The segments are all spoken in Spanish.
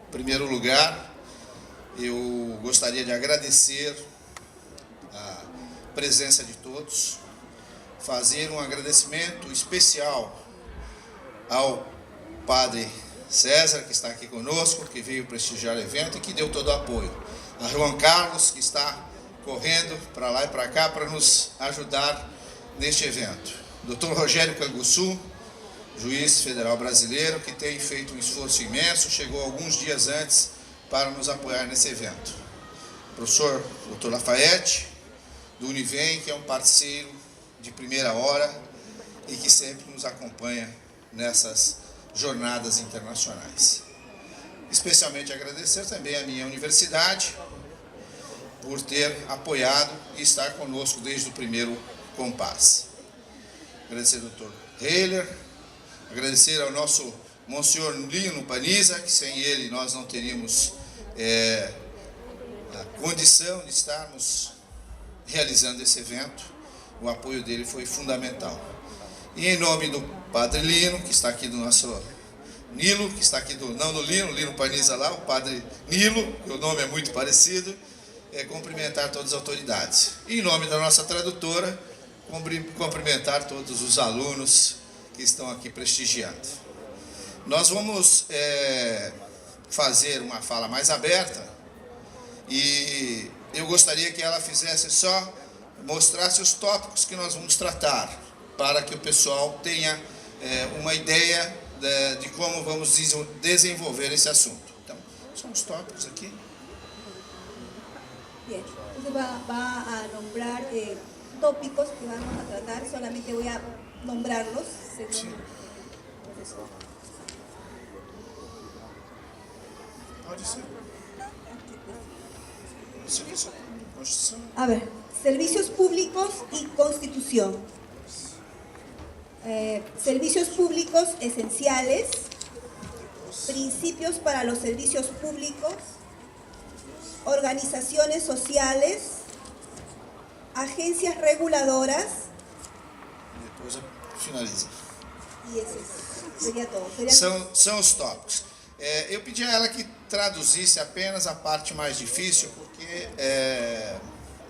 Em primeiro lugar, eu gostaria de agradecer a presença de todos, fazer um agradecimento especial ao Padre César, que está aqui conosco, que veio prestigiar o evento e que deu todo o apoio. A Juan Carlos, que está correndo para lá e para cá para nos ajudar neste evento. Dr. Rogério Canguçu, juiz federal brasileiro, que tem feito um esforço imenso, chegou alguns dias antes para nos apoiar nesse evento. Professor Dr. Lafayette, do Univem, que é um parceiro de primeira hora e que sempre nos acompanha nessas jornadas internacionais. Especialmente agradecer também à minha universidade por ter apoiado e estar conosco desde o primeiro compasse. Agradecer ao Dr. Heiler, agradecer ao nosso Monsenhor Lino Paniza, que sem ele nós não teríamos a condição de estarmos realizando esse evento. O apoio dele foi fundamental. E em nome do Padre Lino, que está aqui do nosso Nilo, que está aqui não do Lino Paniza lá, o Padre Nilo, que o nome é muito parecido, cumprimentar todas as autoridades. E em nome da nossa tradutora, cumprimentar todos os alunos que estão aqui prestigiando. Nós vamos fazer uma fala mais aberta e eu gostaria que ela mostrasse os tópicos que nós vamos tratar, para que o pessoal tenha uma ideia de como vamos desenvolver esse assunto. Então, são os tópicos aqui. Bien, entonces va a nombrar tópicos que vamos a tratar, solamente voy a nombrarlos según el profesor. Pode ser. Constituição. A ver, servicios públicos y constitución. Servicios públicos esenciales, principios para los servicios públicos, organizaciones sociales, agencias reguladoras. Depois finaliza. E esse seria todo. São os tópicos. Eu pedi a ela que traduzisse apenas a parte mais difícil, porque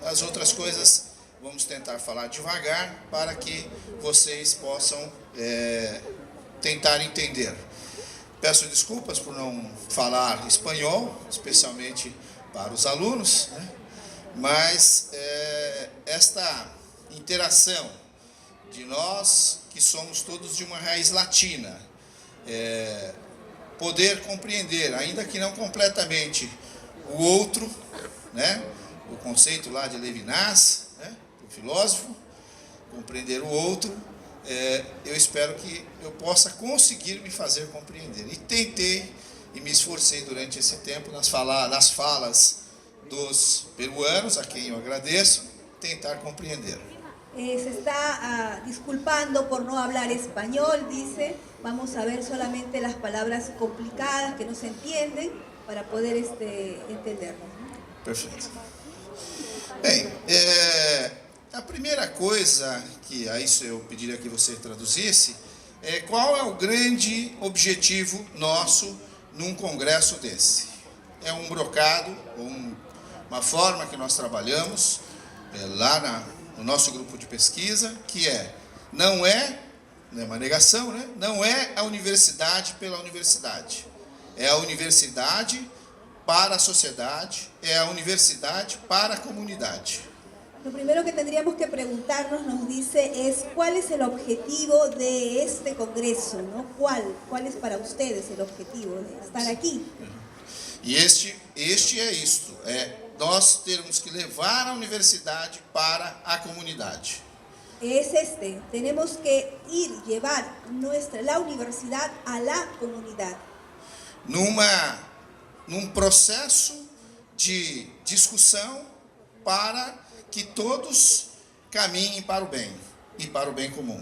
as outras coisas vamos tentar falar devagar para que vocês possam tentar entender. Peço desculpas por não falar espanhol, especialmente para os alunos, né? Mas esta interação de nós, que somos todos de uma raiz latina, poder compreender, ainda que não completamente, o outro, né? O conceito lá de Levinas, né? O filósofo, compreender o outro, eu espero que eu possa conseguir me fazer compreender. E tentei e me esforcei durante esse tempo nas falas dos peruanos, a quem eu agradeço, tentar compreender. Se está disculpando por no hablar español, dice, vamos a ver solamente las palabras complicadas que no se entienden para poder entenderlas. Perfeito. Bem, a primeira coisa que a isso eu pediria que você traduzisse qual é o grande objetivo nosso num congresso desse. É um brocado, uma forma que nós trabalhamos lá no nosso grupo de pesquisa, que não é uma negação, né? Não é a universidade pela universidade. É a universidade para a sociedade, é a universidade para a comunidade. Lo primero que tendríamos que preguntarnos, nos dice, es cuál es el objetivo de este congreso, ¿no? ¿Cuál es para ustedes el objetivo de estar aquí? E este é isto, nós termos que levar a universidade para a comunidade. Es tenemos que llevar la universidad a la comunidad. Num processo de discussão para que todos caminhem para o bem e para o bem comum.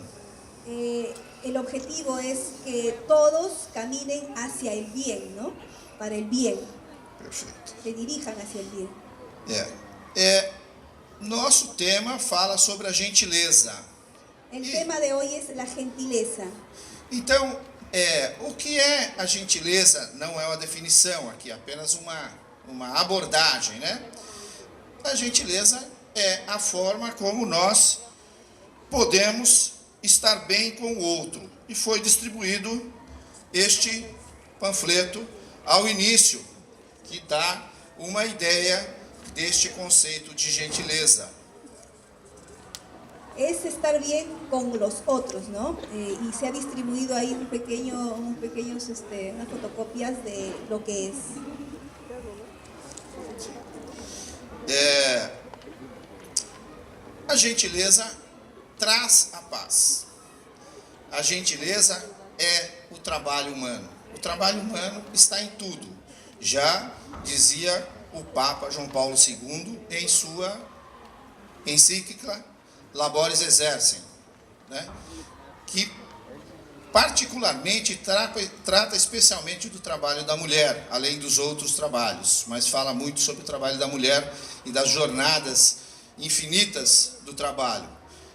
El objetivo es que todos caminen hacia el bien, ¿no? Para el bien. Perfeito. Se dirijan hacia el bien. Nosso tema fala sobre a gentileza. El tema de hoy es la gentileza. Então, O que é a gentileza não é uma definição aqui, apenas uma abordagem, né? A gentileza é a forma como nós podemos estar bem com o outro. E foi distribuído este panfleto ao início, que dá uma ideia deste conceito de gentileza. Es estar bien con los otros, ¿no? Y se ha distribuido ahí unas fotocopias de lo que es. A gentileza traz a paz. A gentileza é o trabalho humano. O trabalho humano está em tudo. Já dizia o Papa João Paulo II em sua encíclica Laboris Exercem, né? Que particularmente trata especialmente do trabalho da mulher, além dos outros trabalhos, mas fala muito sobre o trabalho da mulher e das jornadas infinitas do trabalho.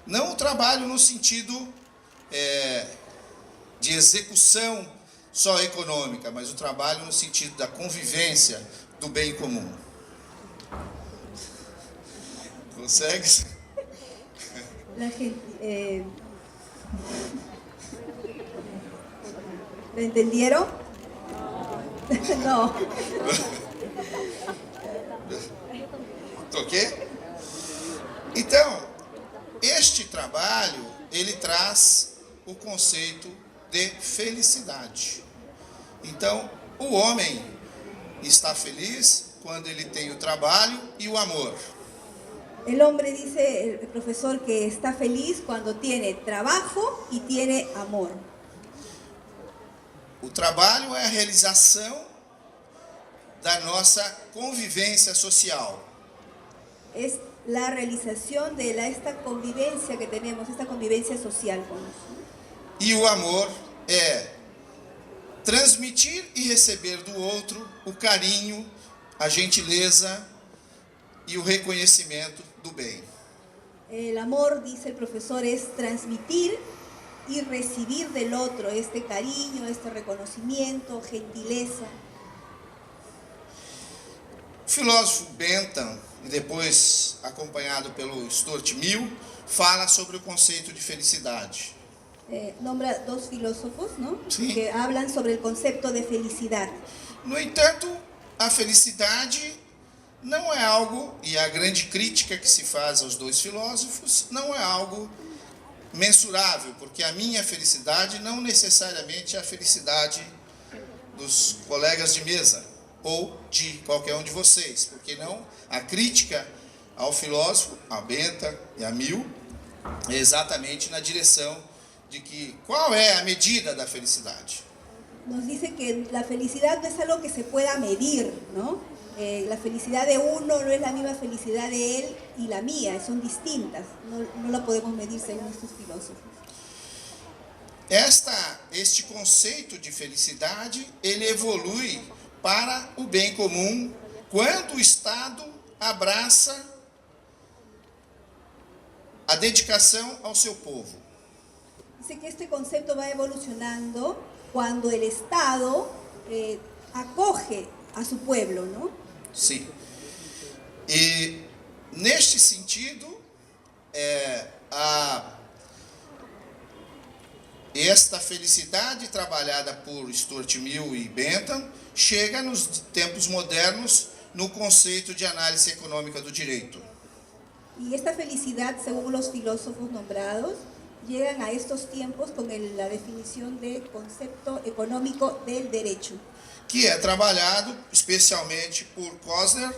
Não o trabalho no sentido de execução só econômica, mas o trabalho no sentido da convivência, do bem comum. Consegue? La gente, ¿lo entendieron? No. Ok? Então, este trabalho, ele traz o conceito de felicidade. Então, o homem está feliz quando ele tem o trabalho e o amor. El hombre, dice el profesor, que está feliz cuando tiene trabajo y tiene amor. O trabalho é a realização da nossa convivência social. Es la realización de esta convivencia que tenemos, esta convivencia social. E o amor é transmitir e receber do outro o carinho, a gentileza e o reconhecimento do bem. El amor, dice el profesor, es transmitir y recibir del otro este cariño, este reconocimiento, gentileza. O filósofo Bentham, e depois acompanhado pelo Stuart Mill, fala sobre o conceito de felicidade. Nombra dos filósofos, ¿no? Sí. Que hablan sobre el concepto de felicidad. No entanto, a felicidade não é algo, e a grande crítica que se faz aos dois filósofos, não é algo mensurável, porque a minha felicidade não necessariamente é a felicidade dos colegas de mesa, ou de qualquer um de vocês, porque não, a crítica ao filósofo, a Bentham e a Mill, é exatamente na direção de que qual é a medida da felicidade. Nos dice que la felicidad no es algo que se pueda medir, ¿no? La felicidad de uno no es la misma felicidad de él y la mía, son distintas, no la podemos medir según estos filósofos. Este conceito de felicidade, ele evolui para o bem comum quando o Estado abraça a dedicação ao seu povo. Dice que este concepto va evolucionando cuando el Estado acoge a su pueblo, ¿no? Sim. E neste sentido, esta felicidade trabalhada por Stuart Mill e Bentham chega nos tempos modernos no conceito de análise econômica do direito. Y esta felicidad, según los filósofos nombrados, llegan a estos tiempos con la definición de concepto económico del derecho. Que é trabalhado especialmente por Koeser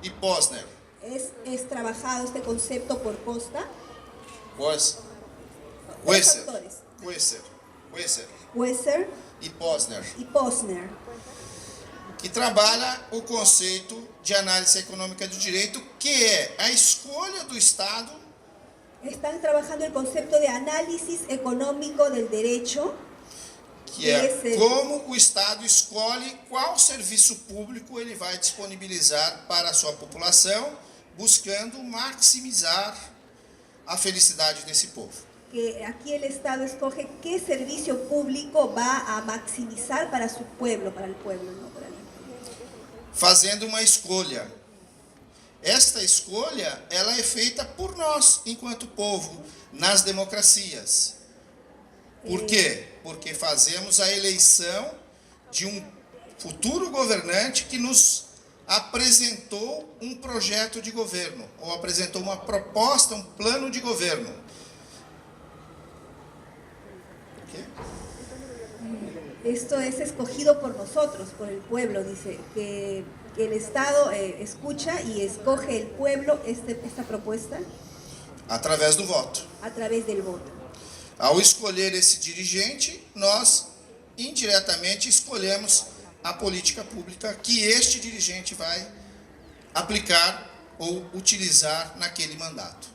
e Posner. Es trabajado este concepto por Costa. Koeser y Posner. Que trabalha o conceito de análise econômica do direito, que é a escolha do Estado. Están trabajando el concepto de análisis económico del derecho. Que é como o Estado escolhe qual serviço público ele vai disponibilizar para a sua população, buscando maximizar a felicidade desse povo. que aquí el Estado escoge qué servicio público va a maximizar para su pueblo, para el pueblo, ¿no? Fazendo uma escolha. Esta escolha, ela é feita por nós, enquanto povo, nas democracias. Por quê? Porque fazemos a eleição de um futuro governante que nos apresentou um projeto de governo, ou apresentou uma proposta, um plano de governo. ¿Qué? Esto es escogido por nosotros, por el pueblo, dice, que el Estado escucha y escoge el pueblo esta propuesta Através do voto. a través del voto. Ao escolher esse dirigente, nós indiretamente escolhemos a política pública que este dirigente vai aplicar ou utilizar naquele mandato.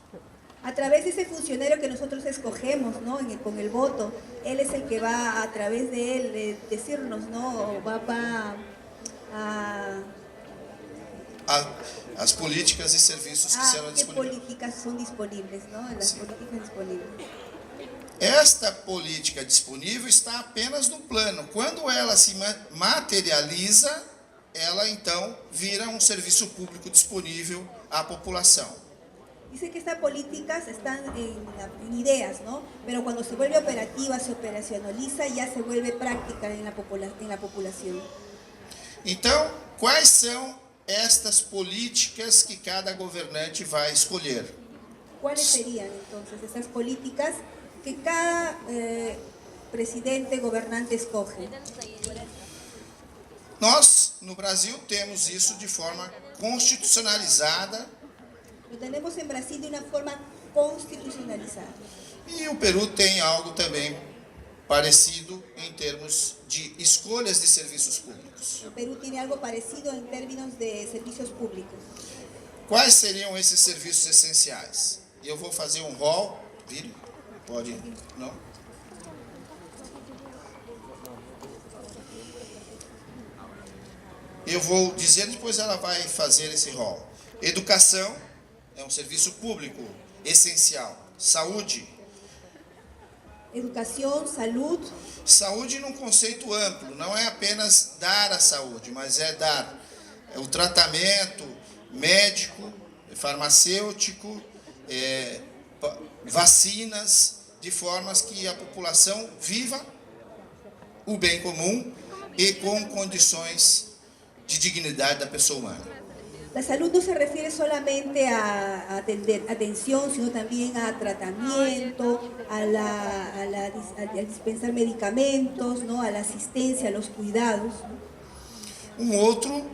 A través de ese funcionario que nosotros escogemos, ¿no? Con el voto, él es el que va a través de él decirnos, ¿no? Va a As políticas e serviços que serão qué disponíveis. políticas son disponibles, ¿no? Las Sí. políticas disponibles. Esta política disponível está apenas no plano. Quando ela se materializa, ela então vira um serviço público disponível à população. Dice que estas políticas están en ideas, ¿no? Pero cuando se vuelve operativa, se operacionaliza, ya se vuelve práctica en la población. Então, quais são estas políticas que cada governante vai escolher? ¿Cuáles serían entonces estas políticas que cada presidente, gobernante escoge? Nós, no Brasil, temos isso de forma constitucionalizada. Lo tenemos en Brasil de una forma constitucionalizada. E o Peru tem algo também parecido em termos de escolhas de serviços públicos. El Perú tiene algo parecido en términos de servicios públicos. Quais seriam esses serviços essenciais? E eu vou fazer um rol. Vire? Pode? Não? Eu vou dizer, depois ela vai fazer esse rol. Educação é um serviço público essencial. Saúde. Educación, salud. Saúde num conceito amplo, não é apenas dar a saúde, mas é dar o tratamento médico, farmacêutico, vacinas, de formas que a população viva o bem comum e com condições de dignidade da pessoa humana. La salud no se refiere solamente a atención, sino también a tratamiento, a dispensar medicamentos, ¿no? A la asistencia, a los cuidados. Um outro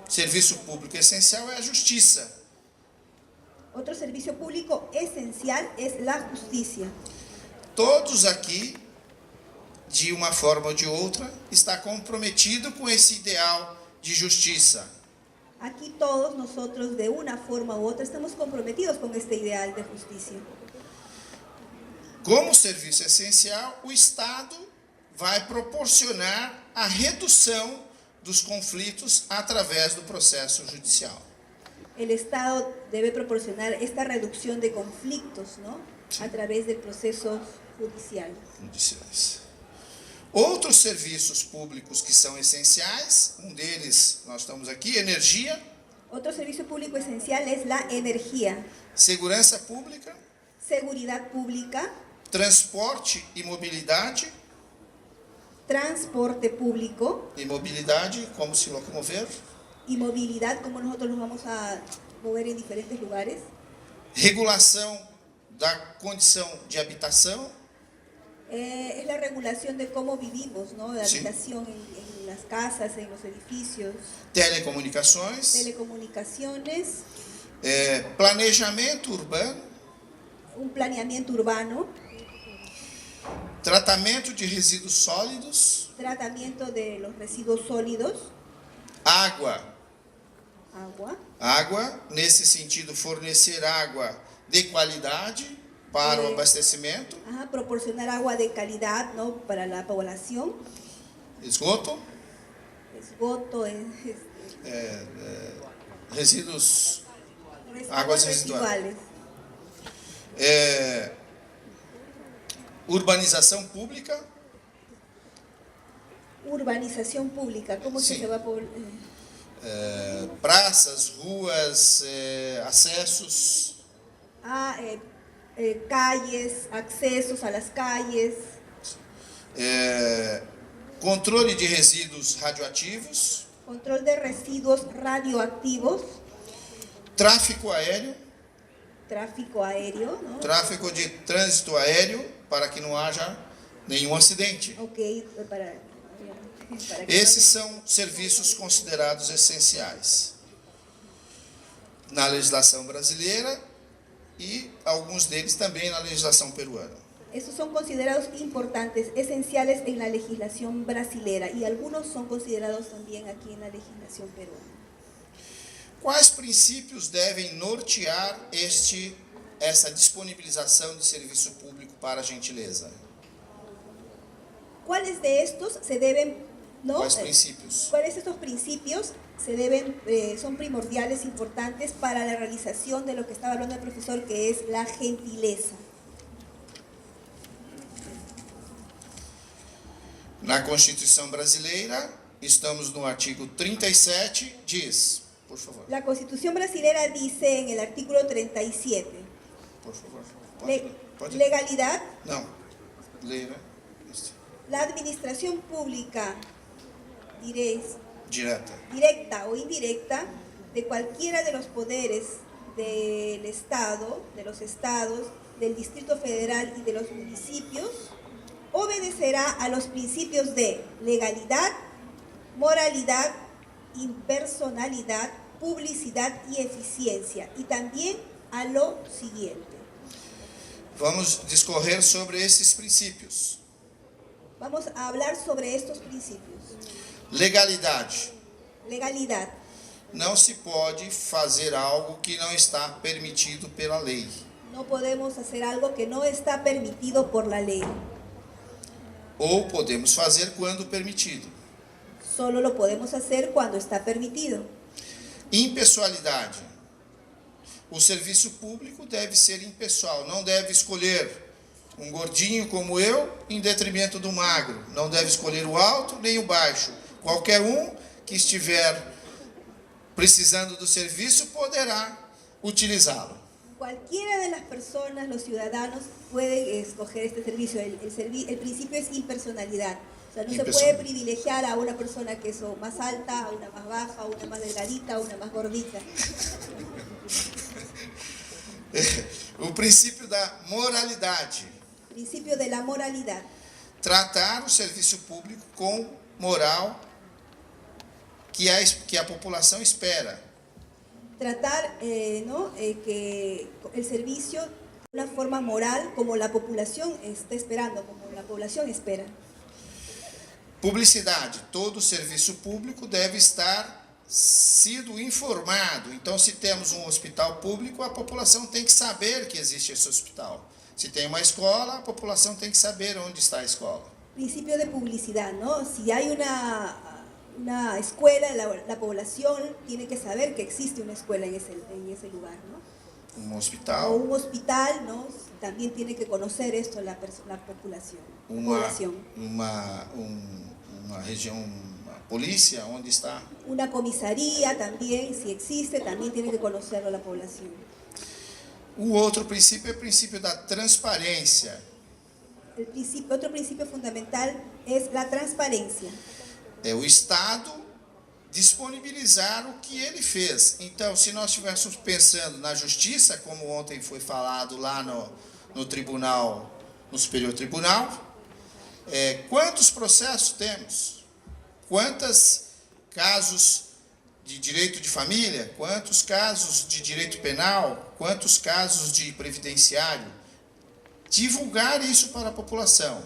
serviço público essencial é a justiça. Otro servicio público esencial es la justicia. Todos aqui, de uma forma ou de outra, está comprometido com esse ideal de justiça. Aquí todos nosotros, de una forma u otra, estamos comprometidos con este ideal de justicia. Como serviço essencial, o Estado vai proporcionar a redução dos conflitos através do processo judicial. El Estado debe proporcionar esta reducción de conflictos, ¿no? Sí. A través del proceso judicial. Judiciais. Outros serviços públicos que são essenciais, um deles, nós estamos aqui, energia, Otro servicio público esencial es la energía, segurança pública, seguridad pública, transporte e mobilidade, transporte público como se locomover, y movilidad, como nosotros nos vamos a mover en diferentes lugares, regulação da condição de habitação, es la regulación de cómo vivimos, ¿no? La Sí. habitación en las casas, en los edificios, telecomunicações, telecomunicaciones, planejamento urbano, un planeamiento urbano, tratamento de resíduos sólidos, tratamiento de los residuos sólidos, água. agua, Água, nesse sentido, fornecer água de qualidade para o abastecimento, proporcionar agua de calidad, ¿no? Para la población, esgoto, esgoto, resíduos, residuos Aguas residuales, Urbanização pública. Urbanización pública, ¿cómo Sí. se va a Praças, ruas, acessos. calles, accesos a las calles, Controle de resíduos radioativos. control de residuos radioactivos, Tráfego aéreo. tráfico aéreo, ¿no? Tráfego de trânsito aéreo para que não haja nenhum acidente. Ok, para que Esses são serviços considerados essenciais na legislação brasileira e alguns deles também na legislação peruana. Estos son considerados importantes, esenciales en la legislación brasilera y algunos son considerados también aquí en la legislación peruana. Quais princípios devem nortear essa disponibilização de serviço público para a gentileza? ¿Cuáles de estos se deben, no? Quais princípios? ¿Cuáles de estos principios se deben, son primordiales, importantes para la realización de lo que estaba hablando el profesor, que es la gentileza? Na Constituição brasileira, estamos no artigo 37, diz, por favor. La Constitución brasilera dice en el artículo 37, Por favor. Pode? legalidad, Não. Leia, né? Isso. la administración pública, Direta. directa o indirecta, de cualquiera de los poderes del Estado, de los estados, del Distrito Federal y de los municipios, obedecerá a los principios de legalidad, moralidad, impersonalidad, publicidad y eficiencia, y también a lo siguiente. Vamos discorrer sobre esses princípios. Vamos a hablar sobre estos principios. Legalidade. Legalidad. Não se pode fazer algo que não está permitido pela lei. No podemos hacer algo que no está permitido por la ley. Ou podemos fazer quando permitido. Solo lo podemos hacer cuando está permitido. Impessoalidade. O serviço público deve ser impessoal, não deve escolher um gordinho como eu em detrimento do magro, não deve escolher o alto nem o baixo. Qualquer um que estiver precisando do serviço poderá utilizá-lo. Cualquiera de las personas, los ciudadanos, pueden escoger este servicio. El principio es impersonalidad. O sea, no se puede privilegiar a una persona que es más alta, a una más baja, a una más delgadita, a una más gordita. O princípio da moralidade. Principio de la moralidad. Tratar o serviço público com moral que a população espera. Tratar que el servicio de una forma moral como la población está esperando, como la población espera. Publicidade. Todo serviço público deve estar sido informado. Então, se temos um hospital público, a população tem que saber que existe esse hospital. Se tem uma escola, a população tem que saber onde está a escola. Principio de publicidad, ¿no? Si hay una escuela, la población tiene que saber que existe una escuela en ese lugar, ¿no? Um O hospital, un hospital, ¿no? También tiene que conocer esto la población. uma região, uma polícia, onde está. Una comisaría también, si existe, también tiene que conocerlo la población. O outro princípio é o princípio da transparência. Otro principio fundamental es la transparencia. É o Estado disponibilizar o que ele fez. Então, se nós estivéssemos pensando na justiça, como ontem foi falado lá no tribunal, no Superior Tribunal, quantos processos temos? Quantos casos de direito de família? Quantos casos de direito penal? Quantos casos de previdenciário? Divulgar isso para a população.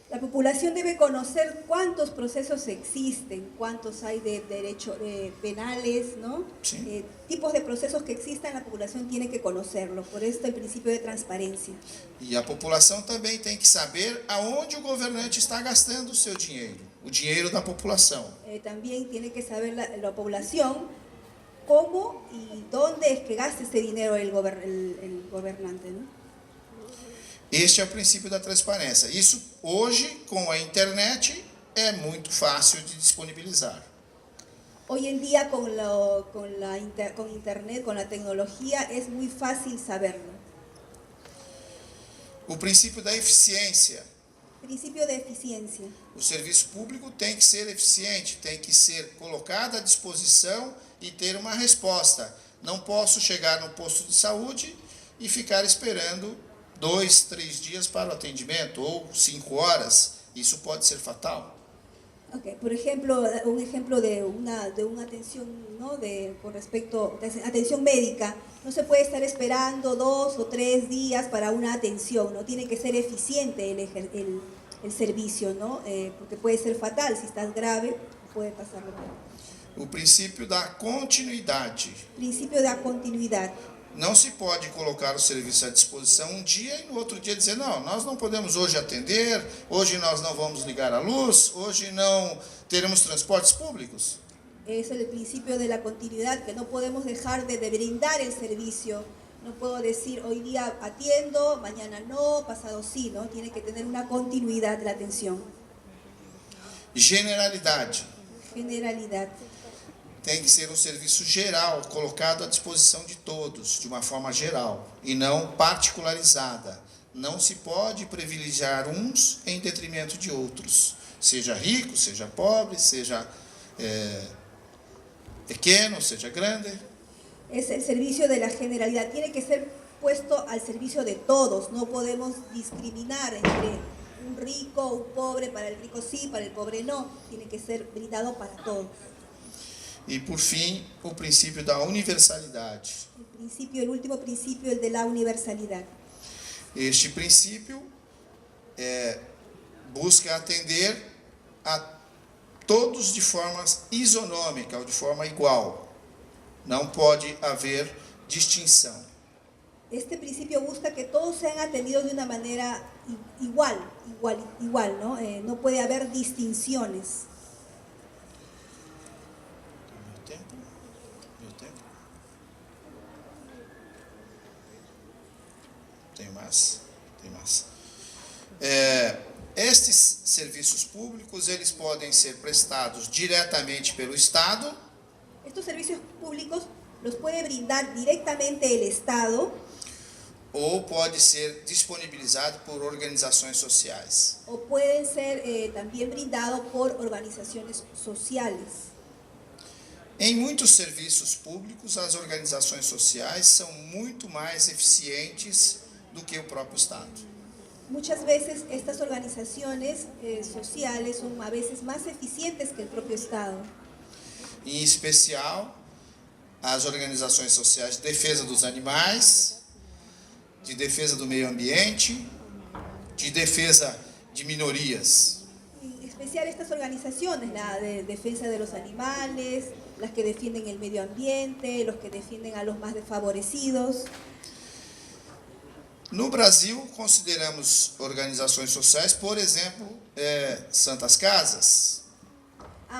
La población debe conocer cuántos procesos existen, cuántos hay de derecho penales, ¿no? Sí. Tipos de procesos que existan, la población tiene que conocerlo. Por esto el principio de transparencia. E a população também tem que saber aonde o governante está gastando o seu dinheiro, o dinheiro da população. También tiene que saber la población cómo y dónde es que gasta ese dinero el gobernante, ¿no? Este é o princípio da transparência. Isso, hoje, com a internet, é muito fácil de disponibilizar. Hoy en día con internet, con la tecnología, es muy fácil saberlo. O princípio da eficiência. Principio de eficiencia. O serviço público tem que ser eficiente, tem que ser colocado à disposição e ter uma resposta. Não posso chegar no posto de saúde e ficar esperando 2, 3 dias para o atendimento, ou 5 horas. Isso pode ser fatal. Okay. Por ejemplo, un ejemplo de una atención, ¿no? Con respecto a atención médica, no se puede estar esperando 2 o 3 días para una atención, no tiene que ser eficiente el servicio, ¿no? Porque puede ser fatal, si estás grave puede pasar lo peor. O princípio da continuidade. Principio da continuidad. Não se pode colocar o serviço à disposição um dia e no outro dia dizer, não, nós não podemos hoje atender, hoje nós não vamos ligar a luz, hoje não teremos transportes públicos. Es el principio de la continuidad, que no podemos dejar de brindar el servicio. No puedo decir, hoy día atiendo, mañana no, pasado sí, ¿no? Tiene que tener una continuidad de la atención. Generalidade. Generalidad. Tem que ser um serviço geral, colocado à disposição de todos, de uma forma geral, e não particularizada. Não se pode privilegiar uns em detrimento de outros, seja rico, seja pobre, seja pequeno, seja grande. Es el servicio de la generalidad, tiene que ser puesto al servicio de todos, no podemos discriminar entre un rico, un pobre, para el rico sí, para el pobre no, tiene que ser brindado para todos. E, por fim, o princípio da universalidade. El último principio, el de la universalidad. Este princípio busca atender a todos de forma isonômica, ou de forma igual. Não pode haver distinção. Este principio busca que todos sean atendidos de una manera igual, ¿no? No puede haber distinciones. Tem mais. Estes serviços públicos, eles podem ser prestados diretamente pelo Estado. Estos servicios públicos los puede brindar directamente el Estado. Ou pode ser disponibilizado por organizações sociais. O pueden ser también brindados por organizaciones sociales. Em muitos serviços públicos, as organizações sociais são muito mais eficientes do que o próprio Estado. Muchas veces estas organizaciones sociales son a veces más eficientes que el propio Estado. Em especial, as organizações sociais de defesa dos animais, de defesa do meio ambiente, de defesa de minorias. En especial estas organizaciones, la de defensa de los animales, las que defienden el medio ambiente, los que defienden a los más desfavorecidos. No Brasil, consideramos organizações sociais, por exemplo, Santas Casas.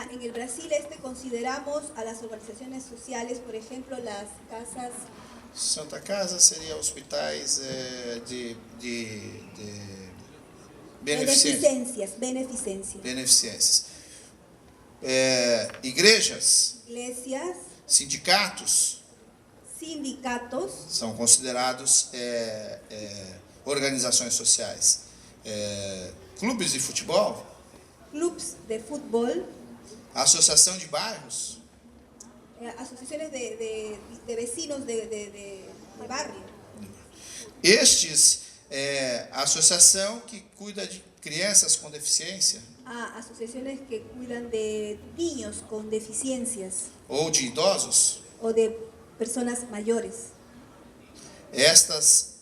En el Brasil consideramos a las organizaciones sociales, por ejemplo, las casas... Santa Casa seria hospitais de beneficências. Beneficências. Igrejas. Sindicatos. São considerados organizações sociais. Clubes de futebol. Associação de bairros. Asociaciones de vecinos de barrio. Estes, associação que cuida de crianças com deficiência. Asociaciones que cuidan de niños con deficiencias. Ou de idosos. O de personas mayores. Estas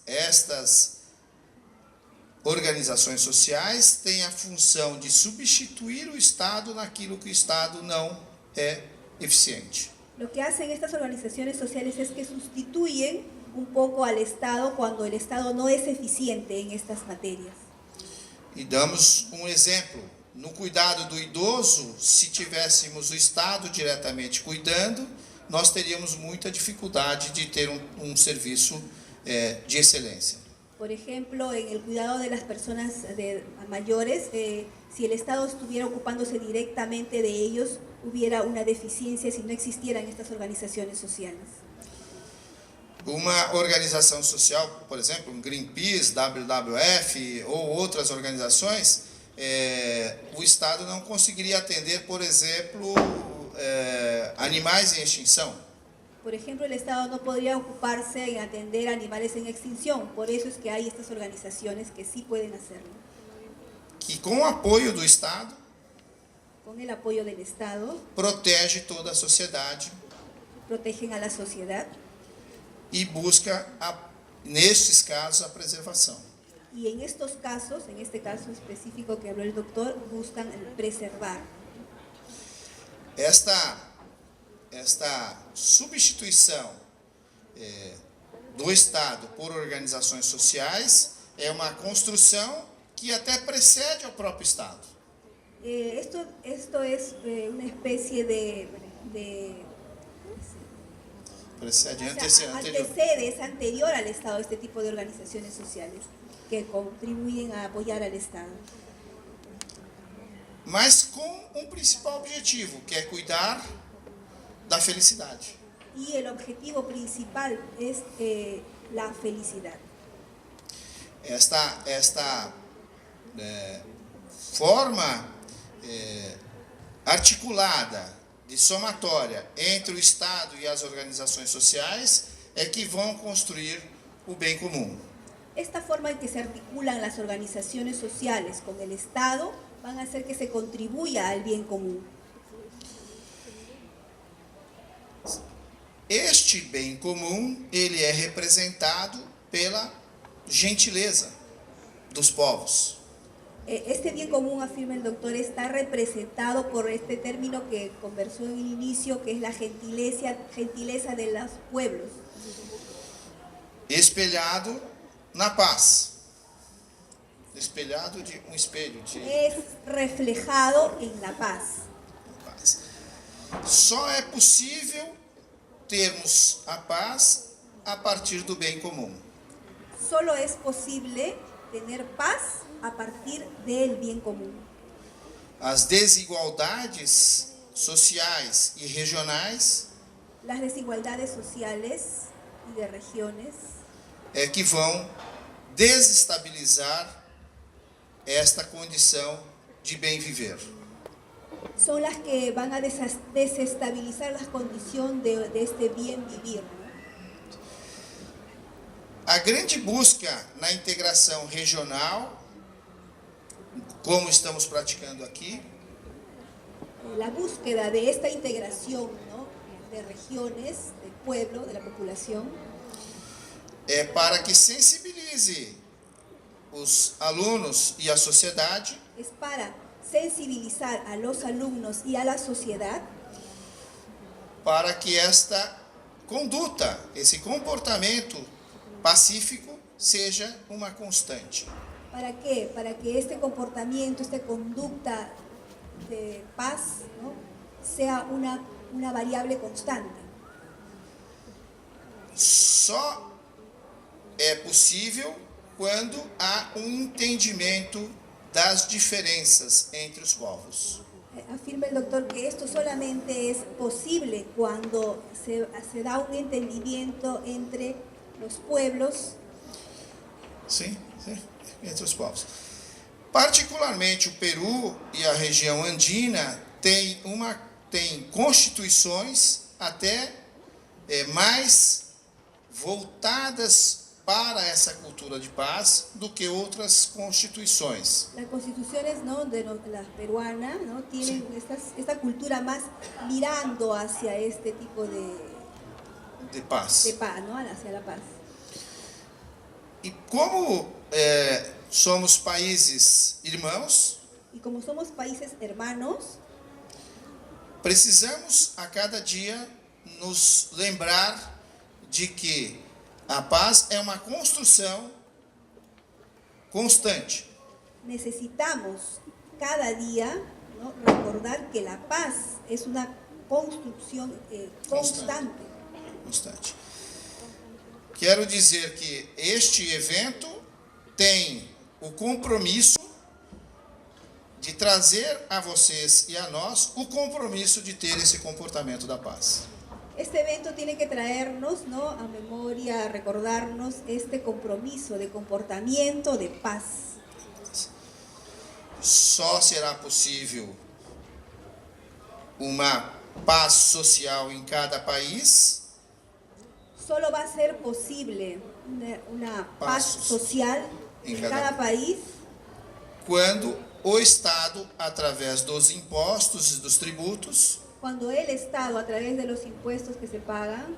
organizações sociais têm a função de substituir o Estado naquilo que o Estado não é eficiente. Lo que hacen estas organizaciones sociales es que sustituyen un poco al Estado cuando el Estado no es eficiente en estas materias. E damos um exemplo. No cuidado do idoso, se tivéssemos o Estado diretamente cuidando, nós teríamos muita dificuldade de ter um serviço de excelência. Por ejemplo, en el cuidado de las personas mayores, si el Estado estuviera ocupándose directamente de ellos, hubiera una deficiencia si no existieran estas organizaciones sociales. Uma organização social, por exemplo, um Greenpeace, WWF ou outras organizações, o Estado não conseguiria atender, por exemplo, animais em extinção. Por ejemplo, el Estado no podría ocuparse en atender animales en extinción, por eso es que hay estas organizaciones que sí pueden hacerlo. Que com o apoio do Estado, con el apoyo del Estado, protege toda a sociedade protegen a la sociedad e busca, nestes casos, a preservação. y en estos casos, en este caso específico que habló el doctor, buscan preservar. Esta substituição do Estado por organizações sociais é uma construção que até precede ao próprio Estado. Esto es una especie Precede, antecede, es anterior al Estado, este tipo de organizaciones sociales que contribuyen a apoyar al Estado. Mas com um principal objetivo, que é cuidar da felicidade. Y el objetivo principal es la felicidad. Esta forma articulada de somatória entre o Estado e as organizações sociais é que vão construir o bem comum. Esta forma en que se articulan las organizaciones sociales con el Estado van a hacer que se contribuya al bien común. Este bem comum, ele é representado pela gentileza dos povos. Este bien común, afirma el doctor, está representado por este término que conversó en el inicio, que es la gentileza de los pueblos. Espelhado na paz. Espelhado de um espelho. Es reflejado en la paz. Só é possível termos a paz a partir do bem comum. Solo es posible tener paz a partir del bien común. As desigualdades sociais e regionais Las desigualdades sociales y de regiones é que vão desestabilizar esta condição de bem viver. son las que van a desestabilizar la condición de este bien vivir, ¿no? A grande busca na integração regional, como estamos praticando aqui, La búsqueda de esta integración, ¿no?, de regiones, del pueblo, de la población, é para que sensibilize os alunos e a sociedade es para sensibilizar a los alumnos y a la sociedad para que esta conduta, esse comportamento pacífico seja uma constante. ¿Para qué? Para que este comportamiento, esta conducta de paz, ¿no?, sea una variable constante. Só é possível quando há entendimento das diferenças entre os povos. Afirma el doctor que esto solamente es posible cuando se da un entendimiento entre los pueblos. Sim, entre os povos. Particularmente o Peru e a região andina tem constituições até mais voltadas para essa cultura de paz do que outras constituições. Las constituciones, ¿no?, de la peruana, ¿no?, tienen esta cultura más mirando hacia este tipo de paz, ¿no?, hacia la paz. E como somos países irmãos, y como somos países hermanos, precisamos a cada dia nos lembrar de que a paz é uma construção constante. Necesitamos cada día, ¿no?, recordar que la paz es una construcción constante. Quero dizer que este evento tem o compromisso de trazer a vocês e a nós o compromisso de ter esse comportamento da paz. Este evento tiene que traernos, ¿no?, a memoria, a recordarnos este compromiso de comportamiento de paz. Só será possível uma paz social em cada país Solo va a ser posible una paz social en cada país quando o Estado, através dos impostos e dos tributos, cuando el Estado, a través de los impuestos que se pagan,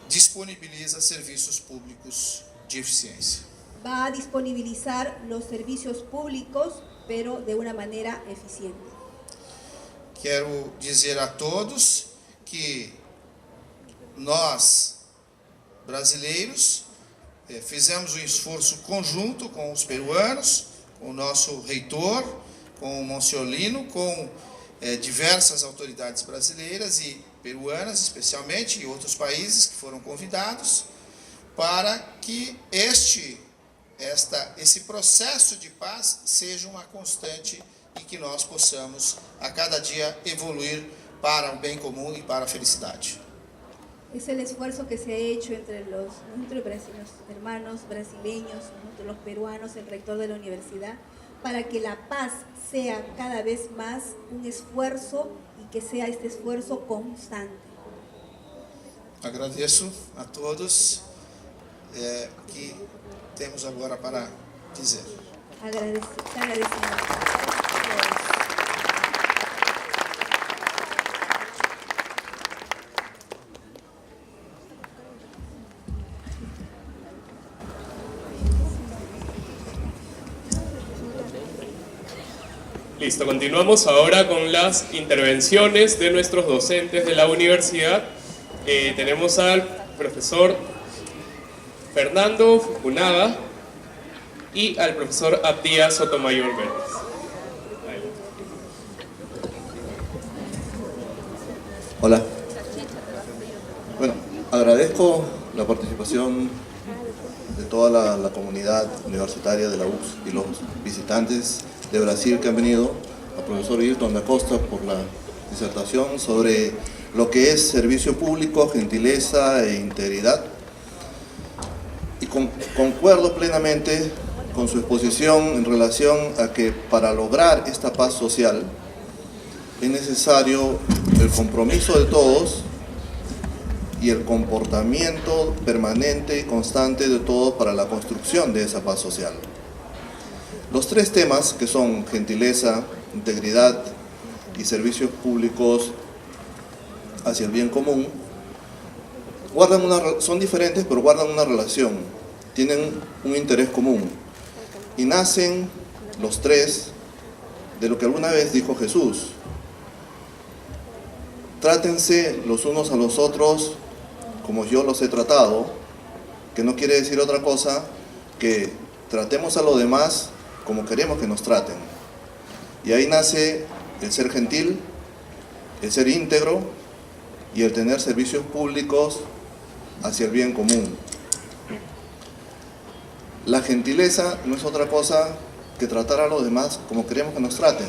disponibiliza serviços públicos de eficiência. va a disponibilizar los servicios públicos, pero de una manera eficiente. Quero dizer a todos que nós, brasileiros, fizemos um esforço conjunto com os peruanos, com o nosso reitor, com o Monsenhor Lino, com diversas autoridades brasileiras e peruanas, especialmente, e outros países que foram convidados, para que esse processo de paz seja uma constante e que nós possamos, a cada dia, evoluir para o bem comum e para a felicidade. Es el esfuerzo que se ha hecho entre los hermanos brasileños, entre los peruanos, el rector de la universidad, para que la paz sea cada vez más un esfuerzo y que sea este esfuerzo constante. Agradeço a todos que temos agora para dizer. Agradecemos. Listo, continuamos ahora con las intervenciones de nuestros docentes de la universidad. Tenemos al profesor Fernando Fukunaga y al profesor Abdías Sotomayor Vélez. Hola. Bueno, agradezco la participación de toda la comunidad universitaria de la UCS y los visitantes de Brasil que han venido, al profesor Hilton da Costa por la disertación sobre lo que es servicio público, gentileza e integridad. Y concuerdo plenamente con su exposición en relación a que para lograr esta paz social es necesario el compromiso de todos y el comportamiento permanente y constante de todos para la construcción de esa paz social. Los tres temas, que son gentileza, integridad y servicios públicos hacia el bien común, son diferentes pero guardan una relación, tienen un interés común y nacen los tres de lo que alguna vez dijo Jesús: trátense los unos a los otros como yo los he tratado, que no quiere decir otra cosa que tratemos a los demás como queremos que nos traten. Y ahí nace el ser gentil, el ser íntegro y el tener servicios públicos hacia el bien común. La gentileza no es otra cosa que tratar a los demás como queremos que nos traten.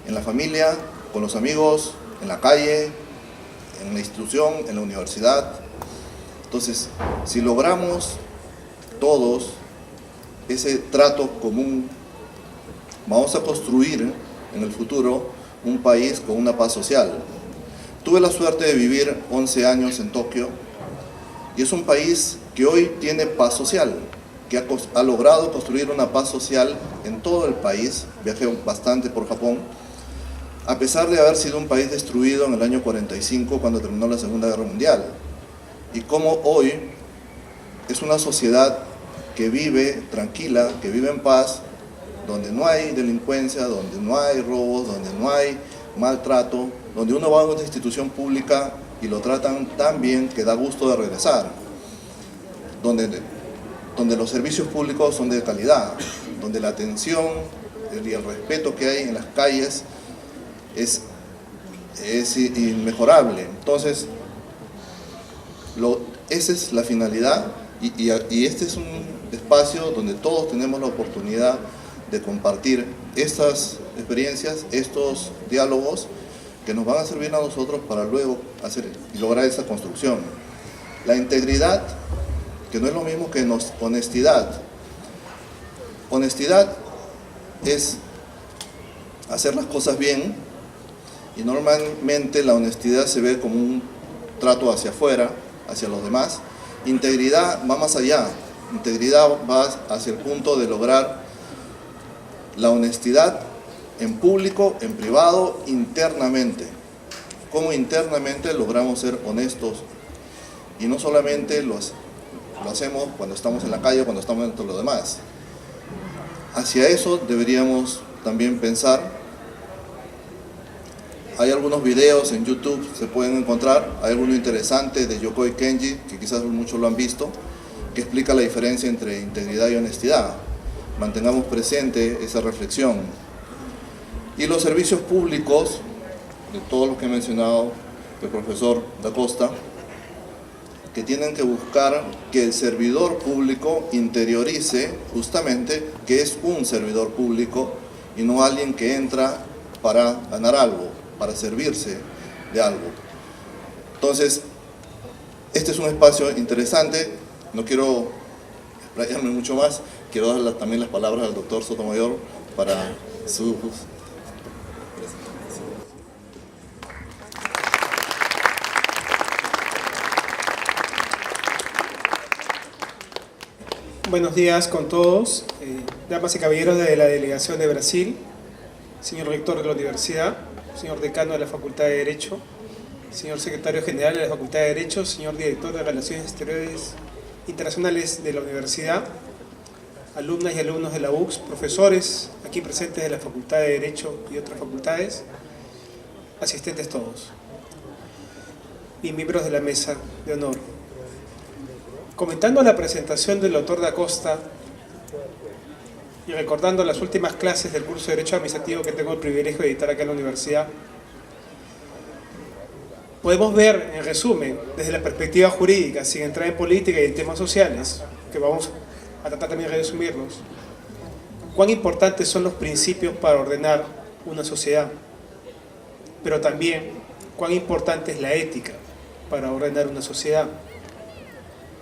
En la familia, con los amigos, en la calle, en la institución, en la universidad. Entonces, si logramos todos ese trato común, vamos a construir en el futuro un país con una paz social. Tuve la suerte de vivir 11 años en Tokio y es un país que hoy tiene paz social, que ha logrado construir una paz social en todo el país. Viajé bastante por Japón, a pesar de haber sido un país destruido en el año 45 cuando terminó la Segunda Guerra Mundial. Y como hoy es una sociedad que vive tranquila, que vive en paz, donde no hay delincuencia, donde no hay robos, donde no hay maltrato, donde uno va a una institución pública y lo tratan tan bien que da gusto de regresar, donde los servicios públicos son de calidad, donde la atención y el respeto que hay en las calles es inmejorable. Entonces, esa es la finalidad y este es espacio donde todos tenemos la oportunidad de compartir estas experiencias, estos diálogos que nos van a servir a nosotros para luego hacer y lograr esa construcción. La integridad, que no es lo mismo que honestidad. Honestidad es hacer las cosas bien, y normalmente la honestidad se ve como un trato hacia afuera, hacia los demás. Integridad va más allá. Integridad va hacia el punto de lograr la honestidad en público, en privado, internamente. Cómo internamente logramos ser honestos, y no solamente lo hacemos cuando estamos en la calle, cuando estamos entre los demás. Hacia eso deberíamos también pensar. Hay algunos videos en YouTube, se pueden encontrar. Hay alguno interesante de Yokoi Kenji, que quizás muchos lo han visto, que explica la diferencia entre integridad y honestidad. Mantengamos presente esa reflexión. Y los servicios públicos, de todos los que ha mencionado el profesor Da Costa, que tienen que buscar que el servidor público interiorice justamente que es un servidor público y no alguien que entra para ganar algo, para servirse de algo. Entonces, este es un espacio interesante. No quiero explayarme mucho más. Quiero dar también las palabras al doctor Sotomayor para su presentación. Buenos días con todos, damas y caballeros de la delegación de Brasil, señor rector de la universidad, señor decano de la Facultad de Derecho, señor secretario general de la Facultad de Derecho, señor director de Relaciones Exteriores Internacionales de la universidad, alumnas y alumnos de la UCS, profesores aquí presentes de la Facultad de Derecho y otras facultades, asistentes todos y miembros de la mesa de honor. Comentando la presentación del doctor Da Costa y recordando las últimas clases del curso de Derecho Administrativo que tengo el privilegio de dictar acá en la universidad, podemos ver, en resumen, desde la perspectiva jurídica, sin entrar en política y en temas sociales, que vamos a tratar también de resumirlos, cuán importantes son los principios para ordenar una sociedad, pero también cuán importante es la ética para ordenar una sociedad.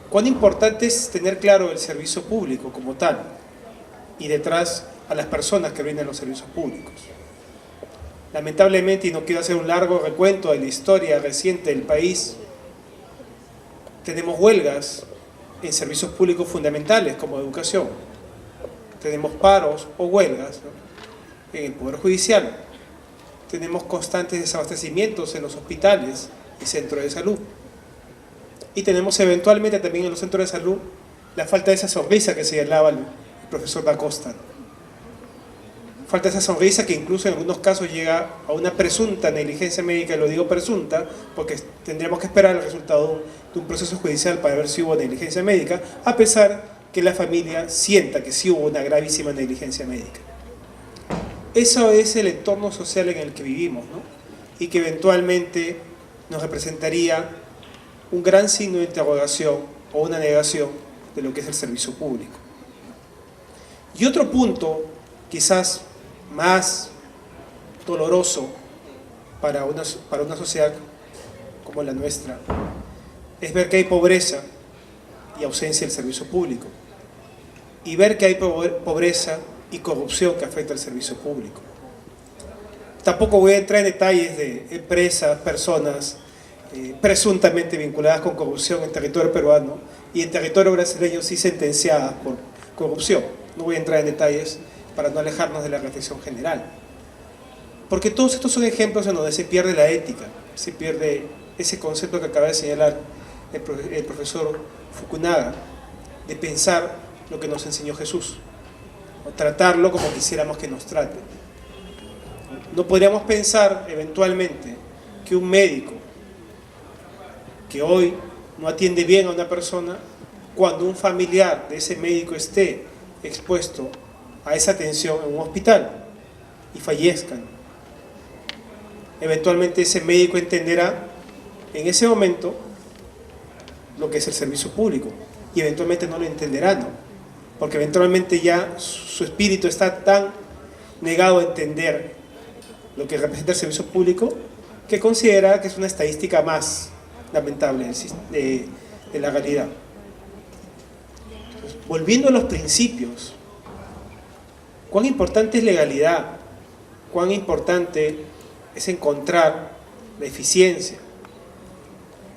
Cuán importante es tener claro el servicio público como tal y detrás a las personas que brindan los servicios públicos. Lamentablemente, y no quiero hacer un largo recuento de la historia reciente del país, tenemos huelgas en servicios públicos fundamentales como educación. Tenemos paros o huelgas, ¿no?, en el Poder Judicial. Tenemos constantes desabastecimientos en los hospitales y centros de salud. Y tenemos eventualmente también en los centros de salud la falta de esa sonrisa que señalaba el profesor Da Costa. Falta esa sonrisa que incluso en algunos casos llega a una presunta negligencia médica, y lo digo presunta porque tendríamos que esperar el resultado de un proceso judicial para ver si hubo negligencia médica, a pesar que la familia sienta que sí hubo una gravísima negligencia médica. Eso es el entorno social en el que vivimos, ¿no?, y que eventualmente nos representaría un gran signo de interrogación o una negación de lo que es el servicio público. Y otro punto, quizás más doloroso para una sociedad como la nuestra, es ver que hay pobreza y ausencia del servicio público, y ver que hay pobreza y corrupción que afecta al servicio público. Tampoco voy a entrar en detalles de empresas, personas presuntamente vinculadas con corrupción en territorio peruano y en territorio brasileño sí sentenciadas por corrupción. No voy a entrar en detalles para no alejarnos de la reflexión general. Porque todos estos son ejemplos en donde se pierde la ética, se pierde ese concepto que acaba de señalar el profesor Fukunaga, de pensar lo que nos enseñó Jesús, o tratarlo como quisiéramos que nos trate. No podríamos pensar eventualmente que un médico que hoy no atiende bien a una persona, cuando un familiar de ese médico esté expuesto a esa atención en un hospital y fallezcan, eventualmente ese médico entenderá en ese momento lo que es el servicio público y eventualmente no lo entenderá, ¿no? porque eventualmente ya su espíritu está tan negado a entender lo que representa el servicio público, que considera que es una estadística más lamentable de la realidad. Entonces, volviendo a los principios, cuán importante es legalidad, cuán importante es encontrar la eficiencia,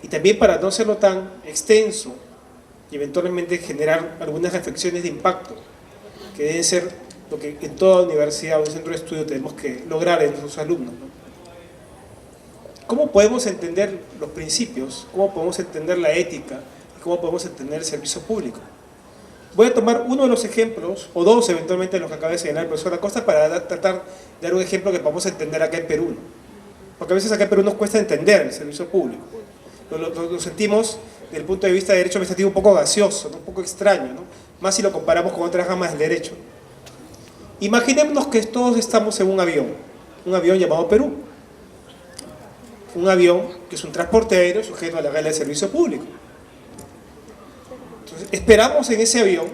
y también para no hacerlo tan extenso y eventualmente generar algunas reflexiones de impacto que deben ser lo que en toda universidad o centro de estudio tenemos que lograr en nuestros alumnos, ¿no? ¿Cómo podemos entender los principios? ¿Cómo podemos entender la ética? ¿Y cómo podemos entender el servicio público? Voy a tomar uno de los ejemplos, o dos eventualmente de los que acaba de señalar el profesor Acosta, para tratar de dar un ejemplo que podamos entender acá en Perú, ¿no? Porque a veces acá en Perú nos cuesta entender el servicio público. Lo sentimos desde el punto de vista de derecho administrativo un poco gaseoso, ¿no? Un poco extraño, ¿no? Más si lo comparamos con otras ramas del derecho. Imaginémonos que todos estamos en un avión llamado Perú. Un avión que es un transporte aéreo sujeto a la regla de servicio público. Entonces, esperamos en ese avión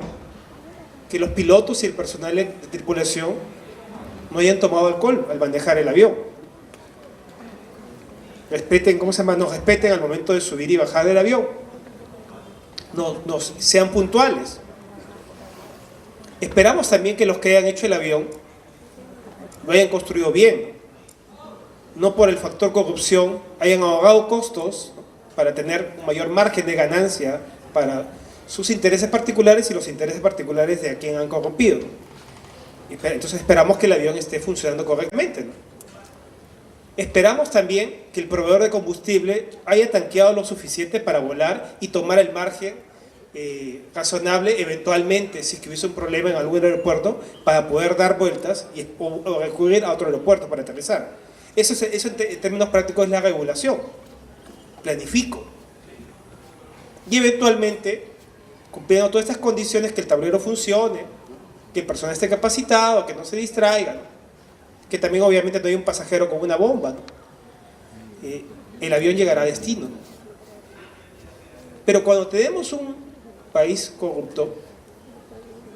que los pilotos y el personal de tripulación no hayan tomado alcohol al manejar el avión. Respeten, nos respeten al momento de subir y bajar del avión. Sean puntuales. Esperamos también que los que hayan hecho el avión lo hayan construido bien. No por el factor corrupción hayan ahorrado costos para tener un mayor margen de ganancia para sus intereses particulares y los intereses particulares de a quien han corrompido. Entonces esperamos que el avión esté funcionando correctamente, ¿no? Esperamos también que el proveedor de combustible haya tanqueado lo suficiente para volar y tomar el margen razonable eventualmente si es que hubiese un problema en algún aeropuerto para poder dar vueltas o recurrir a otro aeropuerto para aterrizar. Eso en términos prácticos es la regulación. Planifico. Y eventualmente, cumpliendo todas estas condiciones, que el tablero funcione, que el personal esté capacitado, que no se distraigan, que también obviamente no hay un pasajero con una bomba, ¿no? El avión llegará a destino, ¿no? Pero cuando tenemos un país corrupto,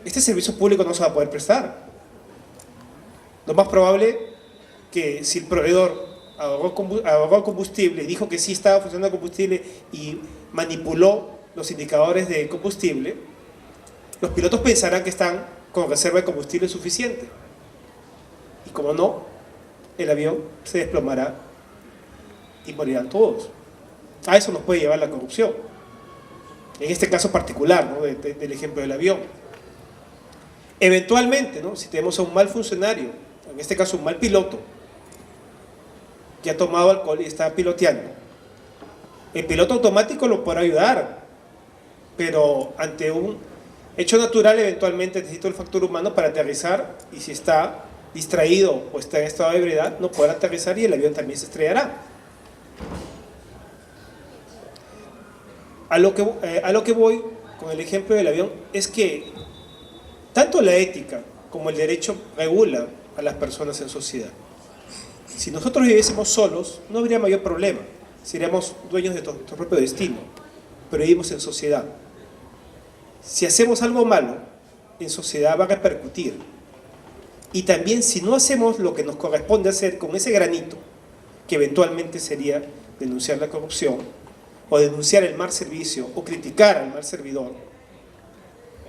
este servicio público no se va a poder prestar. Lo más probable que si el proveedor ahorró combustible, dijo que sí estaba funcionando el combustible y manipuló los indicadores de combustible, los pilotos pensarán que están con reserva de combustible suficiente. Y como no, el avión se desplomará y morirán todos. A eso nos puede llevar la corrupción. En este caso particular, ¿no? del ejemplo del avión. Eventualmente, ¿no? Si tenemos a un mal funcionario, en este caso un mal piloto, que ha tomado alcohol y está piloteando, el piloto automático lo podrá ayudar, pero ante un hecho natural eventualmente necesita el factor humano para aterrizar, y si está distraído o está en estado de ebriedad no podrá aterrizar y el avión también se estrellará. A lo que voy con el ejemplo del avión es que tanto la ética como el derecho regula a las personas en sociedad. Si nosotros viviésemos solos, no habría mayor problema. Seríamos dueños de nuestro propio destino. Pero vivimos en sociedad. Si hacemos algo malo, en sociedad va a repercutir. Y también si no hacemos lo que nos corresponde hacer con ese granito, que eventualmente sería denunciar la corrupción, o denunciar el mal servicio, o criticar al mal servidor,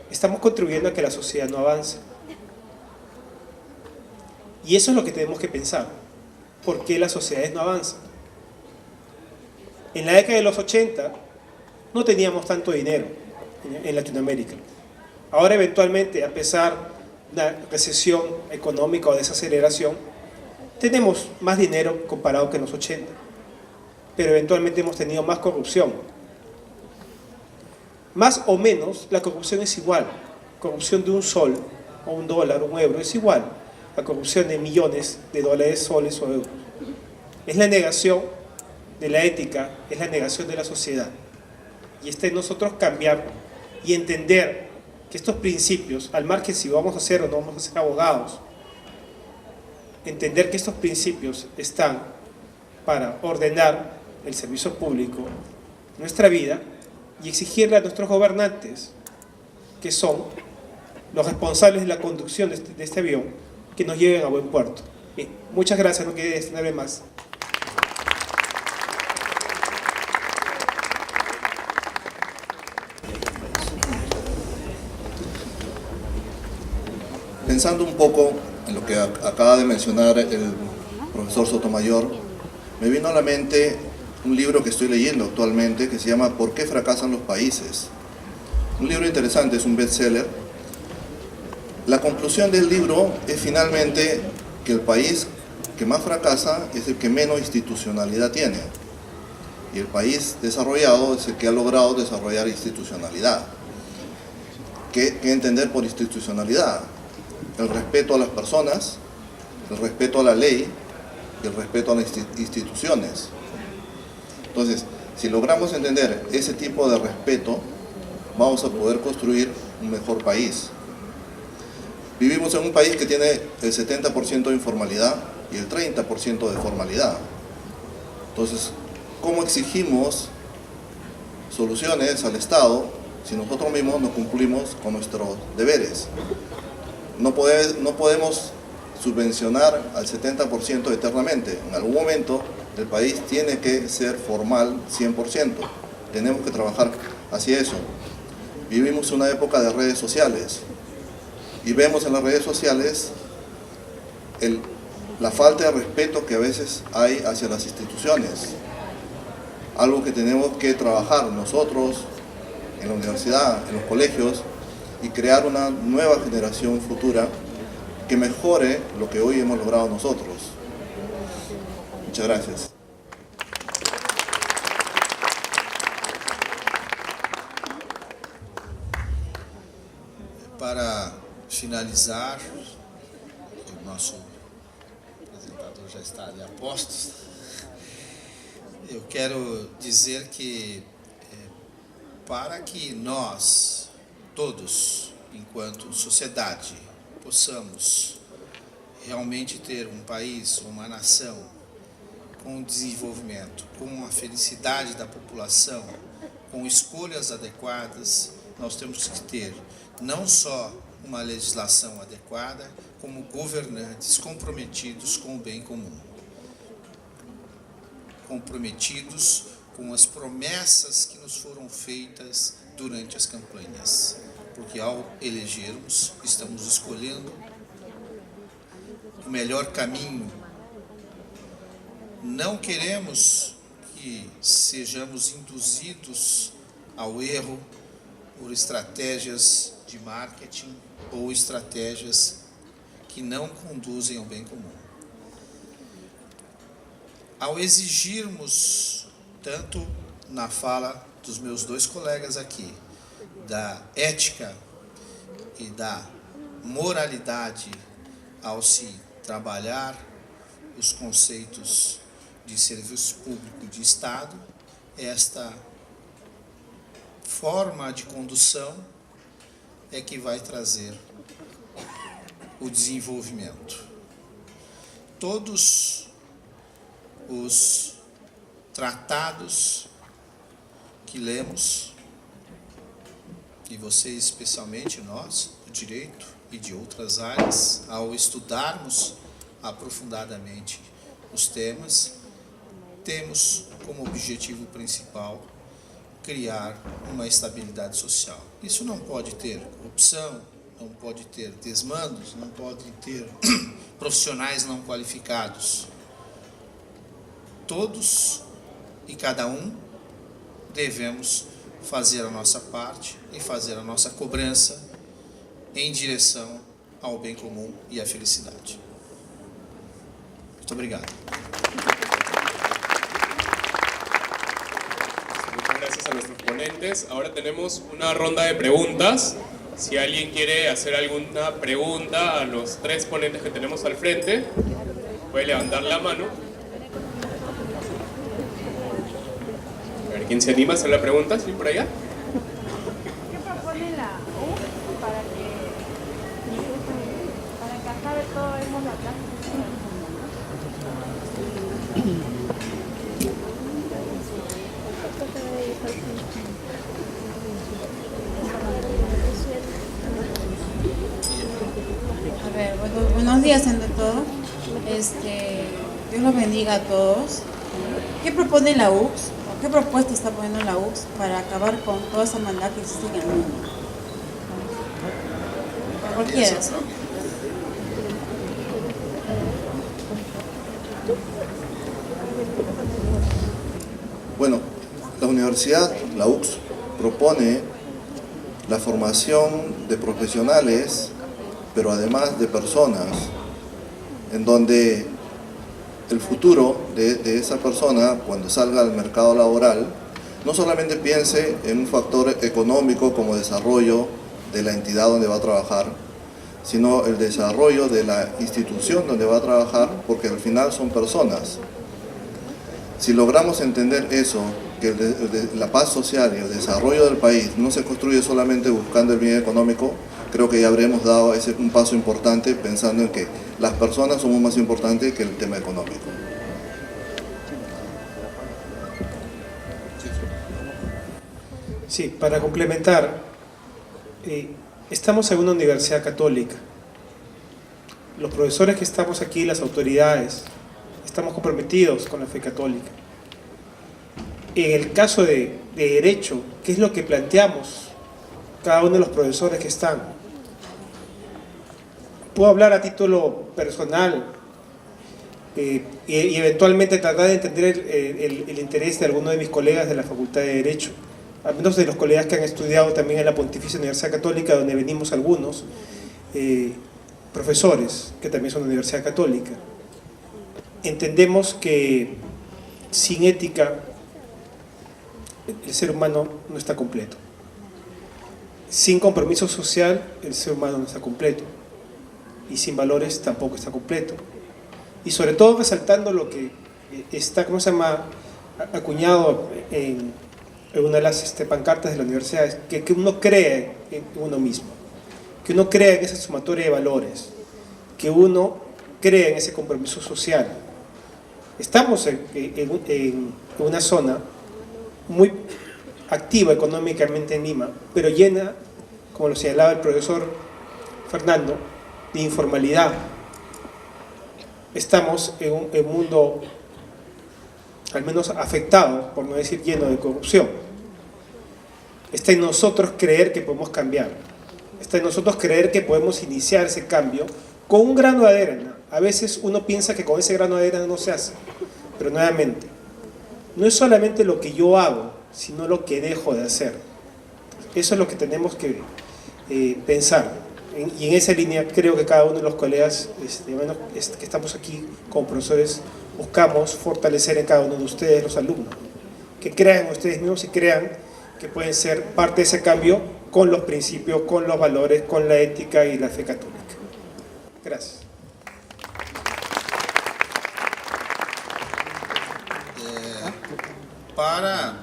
estamos contribuyendo a que la sociedad no avance. Y eso es lo que tenemos que pensar. ¿Por qué las sociedades no avanzan? En la década de los 80 no teníamos tanto dinero en Latinoamérica. Ahora eventualmente, a pesar de una recesión económica o desaceleración, tenemos más dinero comparado que en los 80. Pero eventualmente hemos tenido más corrupción. Más o menos, la corrupción es igual. Corrupción de un sol, o un dólar, o un euro, es igual a corrupción de millones de dólares, soles o euros. Es la negación de la ética, es la negación de la sociedad. Y está en nosotros cambiar y entender que estos principios, al margen si vamos a ser o no vamos a ser abogados, entender que estos principios están para ordenar el servicio público, nuestra vida, y exigirle a nuestros gobernantes, que son los responsables de la conducción de este avión, que nos lleven a buen puerto. Bien, muchas gracias, no quería extenderme más. Pensando un poco en lo que acaba de mencionar el profesor Sotomayor, me vino a la mente un libro que estoy leyendo actualmente que se llama ¿Por qué fracasan los países? Un libro interesante, es un bestseller. La conclusión del libro es finalmente que el país que más fracasa es el que menos institucionalidad tiene. Y el país desarrollado es el que ha logrado desarrollar institucionalidad. ¿Qué entender por institucionalidad? El respeto a las personas, el respeto a la ley y el respeto a las instituciones. Entonces, si logramos entender ese tipo de respeto, vamos a poder construir un mejor país. Vivimos en un país que tiene el 70% de informalidad y el 30% de formalidad. Entonces, ¿cómo exigimos soluciones al Estado si nosotros mismos no cumplimos con nuestros deberes? No podemos subvencionar al 70% eternamente. En algún momento el país tiene que ser formal 100%. Tenemos que trabajar hacia eso. Vivimos una época de redes sociales y vemos en las redes sociales la falta de respeto que a veces hay hacia las instituciones. Algo que tenemos que trabajar nosotros en la universidad, en los colegios, y crear una nueva generación futura que mejore lo que hoy hemos logrado nosotros. Muchas gracias. Para finalizar, o nosso apresentador já está ali a postos, eu quero dizer que para que nós, todos, enquanto sociedade, possamos realmente ter um país, uma nação com desenvolvimento, com a felicidade da população, com escolhas adequadas, nós temos que ter não só uma legislação adequada, como governantes comprometidos com o bem comum, comprometidos com as promessas que nos foram feitas durante as campanhas, porque ao elegermos, estamos escolhendo o melhor caminho. Não queremos que sejamos induzidos ao erro por estratégias de marketing ou estratégias que não conduzem ao bem comum. Ao exigirmos, tanto na fala dos meus dois colegas aqui, da ética e da moralidade ao se trabalhar os conceitos de serviço público de Estado, esta forma de condução é que vai trazer o desenvolvimento. Todos os tratados que lemos, e vocês especialmente nós, do direito e de outras áreas, ao estudarmos aprofundadamente os temas, temos como objetivo principal criar uma estabilidade social. Isso não pode ter corrupção, não pode ter desmandos, não pode ter profissionais não qualificados. Todos e cada um devemos fazer a nossa parte e fazer a nossa cobrança em direção ao bem comum e à felicidade. Muito obrigado. Muchas gracias a nuestros ponentes. Ahora tenemos una ronda de preguntas. Si alguien quiere hacer alguna pregunta a los tres ponentes que tenemos al frente, puede levantar la mano. A ver, ¿quién se anima a hacer la pregunta? ¿Sí, por allá? ¿Qué propone la U para que acabe todo el mundo acá? Buenos días ante todo. Dios los bendiga a todos. ¿Qué propone la UX? ¿O qué propuesta está poniendo la UX para acabar con toda esa maldad que existe en el mundo? Para cualquiera. Bueno, la universidad, la UX, propone la formación de profesionales, pero además de personas, en donde el futuro de esa persona, cuando salga al mercado laboral, no solamente piense en un factor económico como desarrollo de la entidad donde va a trabajar, sino el desarrollo de la institución donde va a trabajar, porque al final son personas. Si logramos entender eso, que la paz social y el desarrollo del país no se construye solamente buscando el bien económico, creo que ya habremos dado un paso importante pensando en que las personas somos más importantes que el tema económico. Sí, para complementar, estamos en una universidad católica. Los profesores que estamos aquí, las autoridades, estamos comprometidos con la fe católica. En el caso de Derecho, ¿qué es lo que planteamos cada uno de los profesores que están? Puedo hablar a título personal y eventualmente tratar de entender el interés de algunos de mis colegas de la Facultad de Derecho, al menos de los colegas que han estudiado también en la Pontificia Universidad Católica, donde venimos algunos profesores que también son de Universidad Católica. Entendemos que sin ética el ser humano no está completo. Sin compromiso social el ser humano no está completo. Y sin valores tampoco está completo. Y sobre todo resaltando lo que está, ¿cómo se llama?, acuñado en una de las pancartas de la universidad, es que uno cree en uno mismo, que uno cree en esa sumatoria de valores, que uno cree en ese compromiso social. Estamos en una zona muy activa económicamente en Lima, pero llena, como lo señalaba el profesor Fernando, de informalidad. Estamos en un mundo, al menos afectado, por no decir lleno de corrupción. Está en nosotros creer que podemos cambiar. Está en nosotros creer que podemos iniciar ese cambio con un grano de arena. A veces uno piensa que con ese grano de arena no se hace, pero nuevamente, no es solamente lo que yo hago, sino lo que dejo de hacer. Eso es lo que tenemos que pensar. Y en esa línea creo que cada uno de los colegas que estamos aquí como profesores buscamos fortalecer en cada uno de ustedes, los alumnos, que crean en ustedes mismos y crean que pueden ser parte de ese cambio con los principios, con los valores, con la ética y la fe católica. Gracias. Para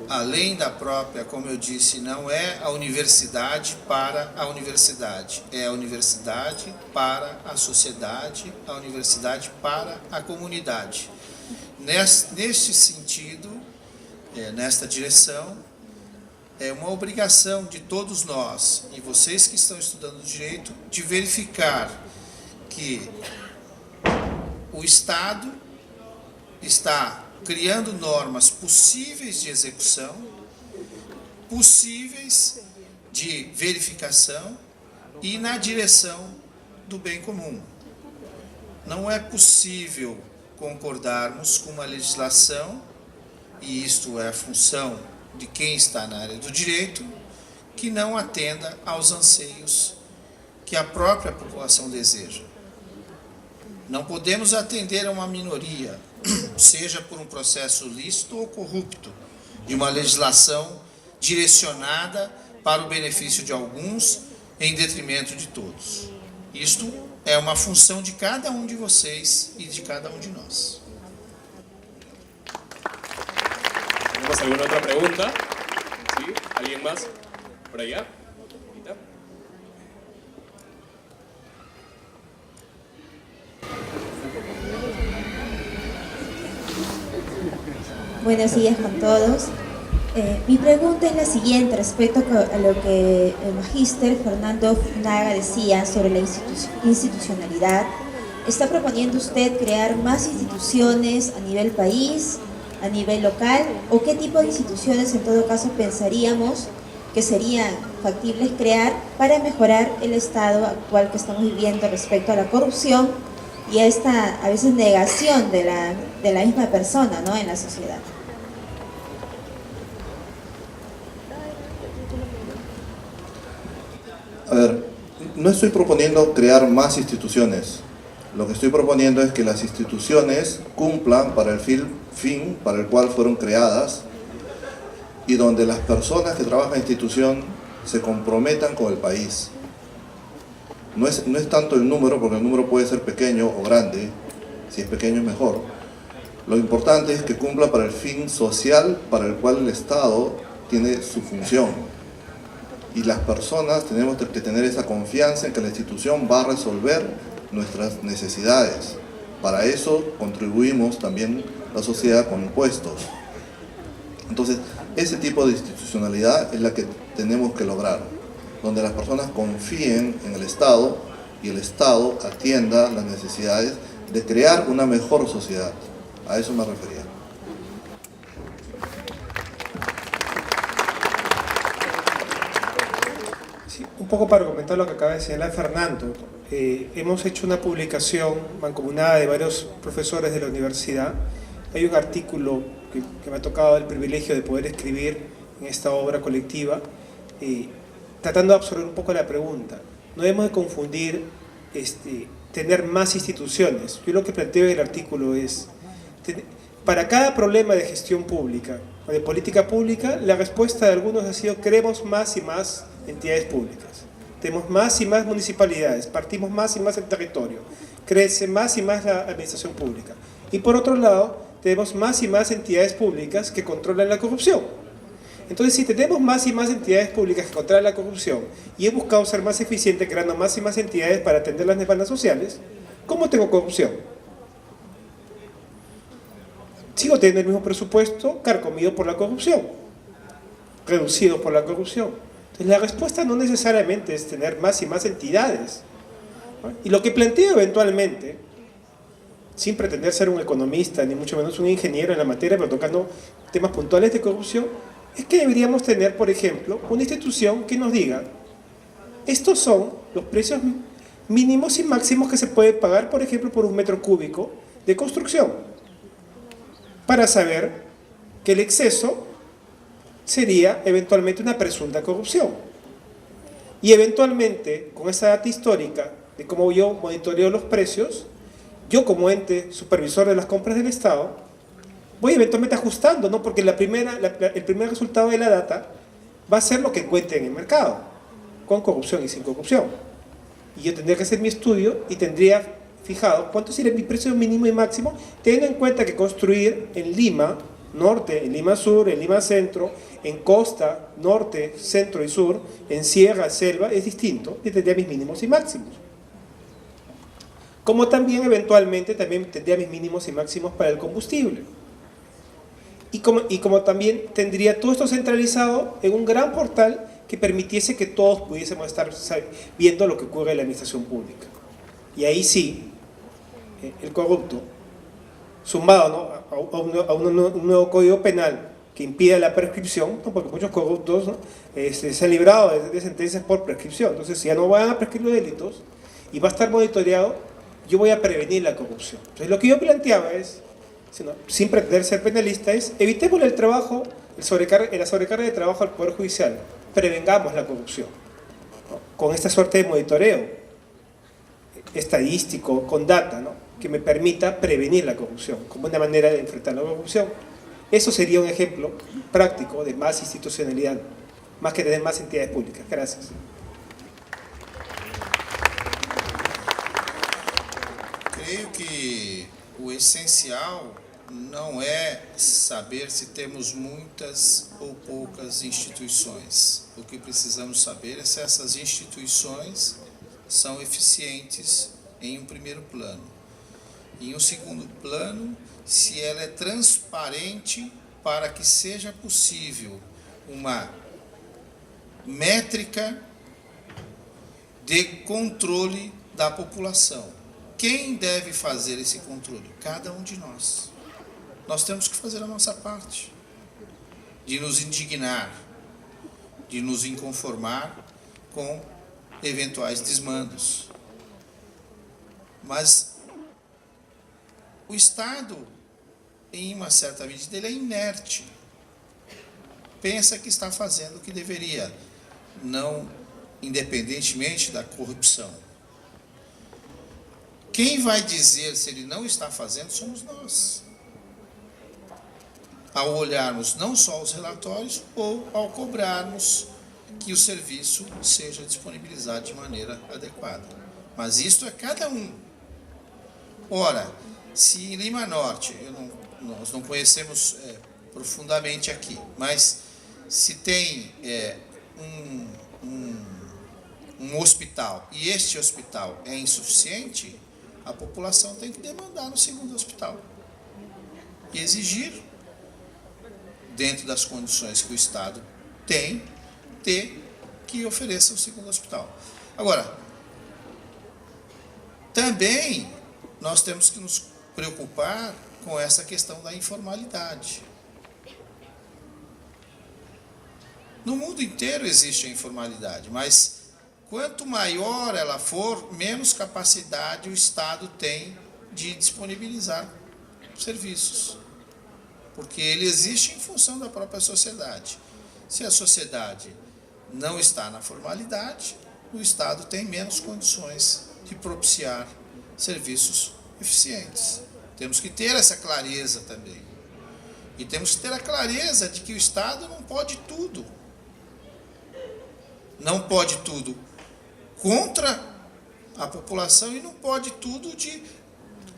além da própria, como eu disse, não é a universidade para a universidade, é a universidade para a sociedade, a universidade para a comunidade. Neste sentido, nesta direção, é uma obrigação de todos nós, e vocês que estão estudando direito, de verificar que o Estado está criando normas possíveis de execução, possíveis de verificação e na direção do bem comum. Não é possível concordarmos com uma legislação, e isto é a função de quem está na área do direito, que não atenda aos anseios que a própria população deseja. Não podemos atender a uma minoria, seja por um processo lícito ou corrupto, de uma legislação direcionada para o benefício de alguns em detrimento de todos. Isto é uma função de cada um de vocês e de cada um de nós. ¿Tenemos alguna otra pregunta? ¿Sí? ¿Alguien más? ¿Por allá? ¿Ahorita? Buenos días con todos. Mi pregunta es la siguiente respecto a lo que el magíster Fernando Naga decía sobre la institucionalidad. ¿Está proponiendo usted crear más instituciones a nivel país, a nivel local? ¿O qué tipo de instituciones en todo caso pensaríamos que serían factibles crear para mejorar el estado actual que estamos viviendo respecto a la corrupción y a esta a veces negación de la misma persona, ¿no?, en la sociedad? A ver, no estoy proponiendo crear más instituciones. Lo que estoy proponiendo es que las instituciones cumplan para el fin para el cual fueron creadas y donde las personas que trabajan en la institución se comprometan con el país. No es tanto el número, porque el número puede ser pequeño o grande, si es pequeño es mejor. Lo importante es que cumpla para el fin social para el cual el Estado tiene su función. Y las personas tenemos que tener esa confianza en que la institución va a resolver nuestras necesidades. Para eso contribuimos también la sociedad con impuestos. Entonces, ese tipo de institucionalidad es la que tenemos que lograr, donde las personas confíen en el Estado y el Estado atienda las necesidades de crear una mejor sociedad. A eso me refería. Sí, un poco para comentar lo que acaba de señalar Fernando. Hemos hecho una publicación mancomunada de varios profesores de la universidad. Hay un artículo que me ha tocado el privilegio de poder escribir en esta obra colectiva, tratando de absorber un poco la pregunta. No debemos de confundir tener más instituciones. Yo lo que planteo en el artículo es, para cada problema de gestión pública o de política pública, la respuesta de algunos ha sido: queremos más y más entidades públicas. Tenemos más y más municipalidades, partimos más y más el territorio, crece más y más la administración pública. Y por otro lado, tenemos más y más entidades públicas que controlan la corrupción. Entonces, si tenemos más y más entidades públicas que controlan la corrupción y he buscado ser más eficiente creando más y más entidades para atender las demandas sociales, ¿cómo tengo corrupción? Sigo teniendo el mismo presupuesto carcomido por la corrupción, reducido por la corrupción. Entonces, la respuesta no necesariamente es tener más y más entidades. Y lo que planteo eventualmente, sin pretender ser un economista, ni mucho menos un ingeniero en la materia, pero tocando temas puntuales de corrupción, es que deberíamos tener, por ejemplo, una institución que nos diga: estos son los precios mínimos y máximos que se puede pagar, por ejemplo, por un metro cúbico de construcción, para saber que el exceso sería eventualmente una presunta corrupción. Y eventualmente, con esa data histórica de cómo yo monitoreo los precios, yo como ente supervisor de las compras del Estado, voy eventualmente ajustando, ¿no? Porque el primer resultado de la data va a ser lo que encuentre en el mercado, con corrupción y sin corrupción. Y yo tendría que hacer mi estudio y tendría fijado cuánto sería mi precio mínimo y máximo, teniendo en cuenta que construir en Lima Norte, en Lima Sur, en Lima Centro, en Costa, Norte, Centro y Sur, en Sierra, Selva, es distinto, y tendría mis mínimos y máximos. Como también eventualmente tendría mis mínimos y máximos para el combustible. Y como también tendría todo esto centralizado en un gran portal que permitiese que todos pudiésemos estar viendo lo que ocurre en la administración pública. Y ahí sí, el corrupto, sumado, ¿no?, a un nuevo código penal que impida la prescripción, ¿no?, porque muchos corruptos, ¿no?, se han librado de sentencias por prescripción. Entonces, si ya no van a prescribir los delitos y va a estar monitoreado, yo voy a prevenir la corrupción. Entonces, lo que yo planteaba es, sin pretender ser penalista, es evitemos el trabajo, la sobrecarga de trabajo al Poder Judicial, prevengamos la corrupción, ¿no?, con esta suerte de monitoreo estadístico, con data, ¿no?, que me permita prevenir la corrupción, como una manera de enfrentar la corrupción. Eso sería un ejemplo práctico de más institucionalidad, más que tener más entidades públicas. Gracias. Creio que o essencial não é saber se temos muitas ou poucas instituições. O que precisamos saber é se essas instituições são eficientes em um primeiro plano. Em um segundo plano, se ela é transparente para que seja possível uma métrica de controle da população. Quem deve fazer esse controle? Cada um de nós. Nós temos que fazer a nossa parte, de nos indignar, de nos inconformar com eventuais desmandos. Mas o Estado, em uma certa medida, ele é inerte. Pensa que está fazendo o que deveria, não independentemente da corrupção. Quem vai dizer se ele não está fazendo somos nós. Ao olharmos não só os relatórios, ou ao cobrarmos que o serviço seja disponibilizado de maneira adequada. Mas isto é cada um. Ora, se em Lima Norte, nós não conhecemos profundamente aqui, mas se tem um hospital e este hospital é insuficiente, a população tem que demandar no segundo hospital e exigir, dentro das condições que o Estado tem, que ofereça o segundo hospital. Agora, também nós temos que nos preocupar com essa questão da informalidade. No mundo inteiro existe a informalidade, mas quanto maior ela for, menos capacidade o Estado tem de disponibilizar serviços. Porque ele existe em função da própria sociedade. Se a sociedade não está na formalidade, o Estado tem menos condições de propiciar serviços eficientes. Temos que ter essa clareza também. E temos que ter a clareza de que o Estado não pode tudo. Não pode tudo contra a população e não pode tudo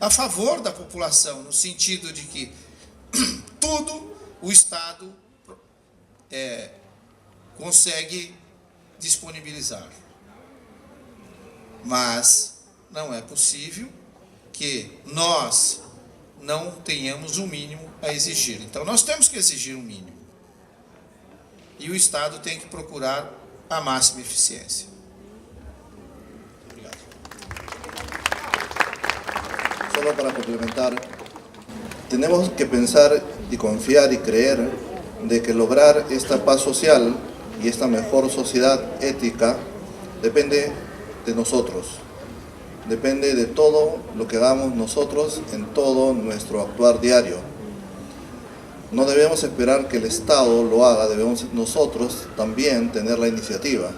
a favor da população, no sentido de que tudo o Estado consegue disponibilizar. Mas não é possível que nós não tenhamos um mínimo a exigir. Então, nós temos que exigir um mínimo. E o Estado tem que procurar a máxima eficiência. Obrigado. Solo para complementar, tenemos que pensar y confiar y creer de que lograr esta paz social y esta mejor sociedad ética depende de nosotros. Depende de todo lo que hagamos nosotros en todo nuestro actuar diario. No debemos esperar que el Estado lo haga, debemos nosotros también tener la iniciativa.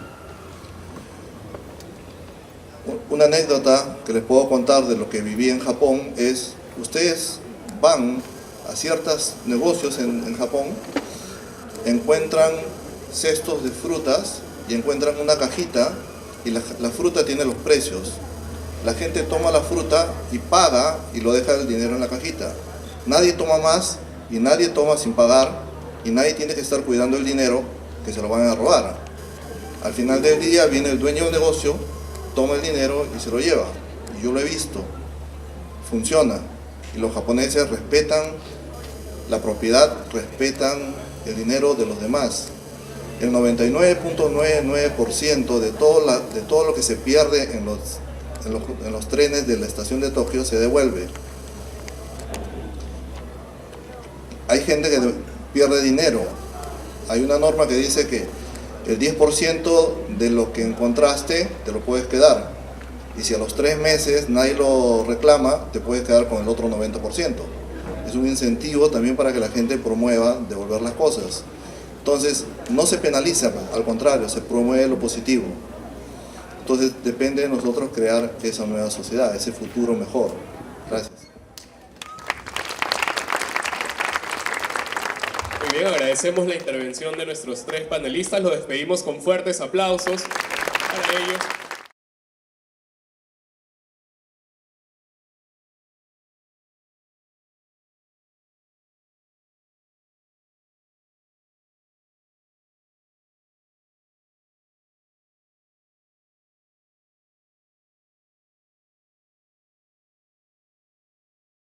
Una anécdota que les puedo contar de lo que viví en Japón es, ustedes van a ciertos negocios en Japón, encuentran cestos de frutas y encuentran una cajita y la fruta tiene los precios. La gente toma la fruta y paga y lo deja el dinero en la cajita. Nadie toma más y nadie toma sin pagar y nadie tiene que estar cuidando el dinero que se lo van a robar. Al final del día viene el dueño del negocio, toma el dinero y se lo lleva. Y yo lo he visto. Funciona. Y los japoneses respetan la propiedad, respetan el dinero de los demás. El 99.99% de todo lo que se pierde en los trenes de la estación de Tokio se devuelve. Hay gente que pierde dinero. Hay una norma que dice que el 10% de lo que encontraste te lo puedes quedar. Y si a los 3 meses nadie lo reclama, te puedes quedar con el otro 90%. Es un incentivo también para que la gente promueva devolver las cosas. Entonces, no se penaliza, al contrario, se promueve lo positivo. Entonces, depende de nosotros crear esa nueva sociedad, ese futuro mejor. Gracias. Muy bien, agradecemos la intervención de nuestros 3 panelistas. Los despedimos con fuertes aplausos para ellos.